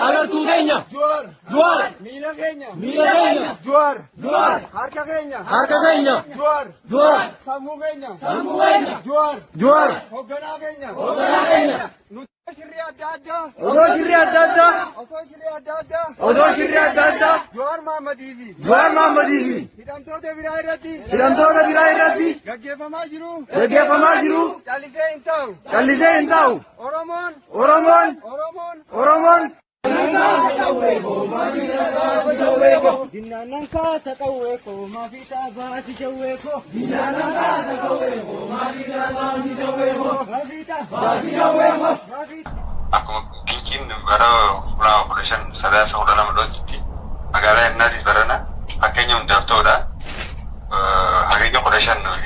Agartuu keenya. Juwaar. Miila keenya. Juwaar. Harka keenya. Juwaar. Sammuu keenya. Juwaar. Hoogganaa keenya. Odoo shirrii adda addaa. Jawaar Mahaammadiif. Hidhamtoota biraa irratti. Gaggeeffamaa jiru. Callisee hin taa'u. Oromoon. Dinaanan kaasa qawwee koo maafiidhaa baasi jawwee koo. Akkuma kinkiin bara fulaa 15 magaalaa Innaatis barana fakkeenya hundaaf ta'udha. Hagayya 15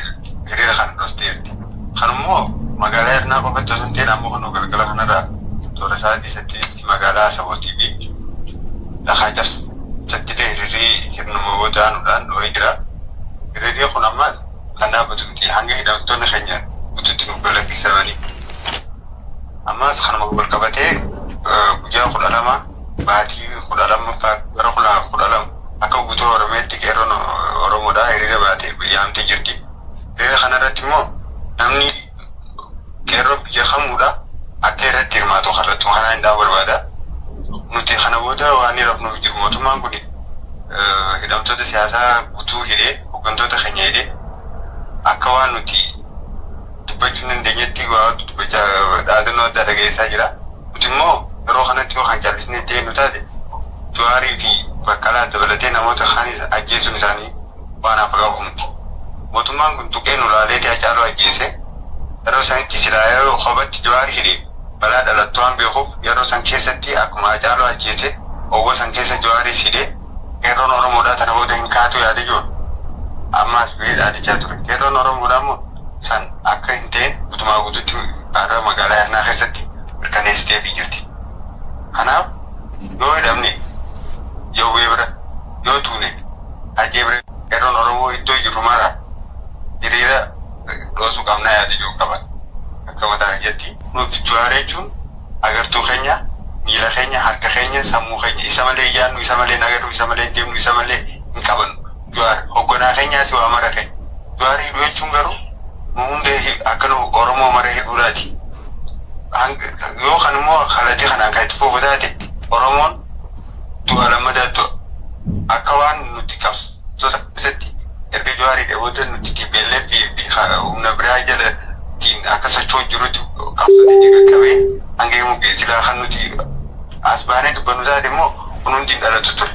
hiriira kan dhoosteerti. Kanummoo magaalaa Irnaa qofatti osoo hin ta'in ammoo kan galgala kanarraa toora sa'aatii 8 magaalaa Sabootii fi dhahaa cabsattillee hiriirri hirnuma ta'anuudhaan dhoohee jira. Hiriirri kun ammas kan dhaabbatu miti hanga hidhamtoonni keenya guutuutti nu galakkisanii. Ammas kanuma wal qabatee guyyaa 12 baatii 12 bara 12 akka guutuu Oromiyaatti qeerroon Oromoodhaa hiriira baatee yaamtee jirti. Hiriira kanarratti immoo namni qeerroo biyya kamuudha akka irratti hirmaatu kanarratti kanaa hin barbaada. Nuti kana booda waan rafnuuf jiru mootummaan kun hidhamtoota siyaasaa guutuu hidhee hooggantoota keenya hidhee akka waan nuti dubbachuu hin dandeenyetti dhaadannoo adda dhageessaa jira. Nuti immoo yeroo kanatti yoo kan jallisnee deemnu taate Jawaarii fi Baqqalaa dabalatee namoota kaanis ajjeesuun isaanii waan hafa qabu miti. Mootummaan kun tuqee nu laalee Haacaaluu ajjeese yeroo sanitti silaa yeroo kophaatti Jawaarii hidhee balaa dhalattuu waan beekuuf yeroo san keessatti akkuma Haacaaluu ajjeese owwa san keessa Jawaarii hidhee qeerroon Oromoodhaa tana booda hin kaatu yaade jiru. Ammaas biyya dhaadichaa ture. Qeerroon Oromoodhaa immoo san akka hin ta'in guutumaa guutuutti aadaa magaalaa Irnaa keessatti mirkaneessitee jirti. Kanaaf yoo hidhamne yoo bira yoo tuune ajjee bira qeerroon Oromoo iddoo jiru mara hiriira dhoosuu qabnaa yaada jiru qaban. Akka mataa jetti nuti Jawaarii jechuun agartuu keenya, miila keenya, harka keenya, sammuu keenya isa malee yaadnu, isa malee nagarru, isa malee deemnu, isa malee hin qabannu. Jawaar hoogganaa keenyaas waa mara keenya. Jawaarii hidhuu jechuun garuu nu hundee akka nu Oromoo mara hidhuudhaati. Yoo kan immoo kallattii kanaan kan itti fufu taate Oromoon du'a lammataa du'a. Akka waan nuti qabsoota keessatti erga Jawaarii dhaabota nuti beellee fi humna biraa jalatti akka socho'u jirutti qabsoota qaqqabee hanga immoo geessilaa kan nuti as baanee dubbannu taate immoo kun hundi dhalatu ture.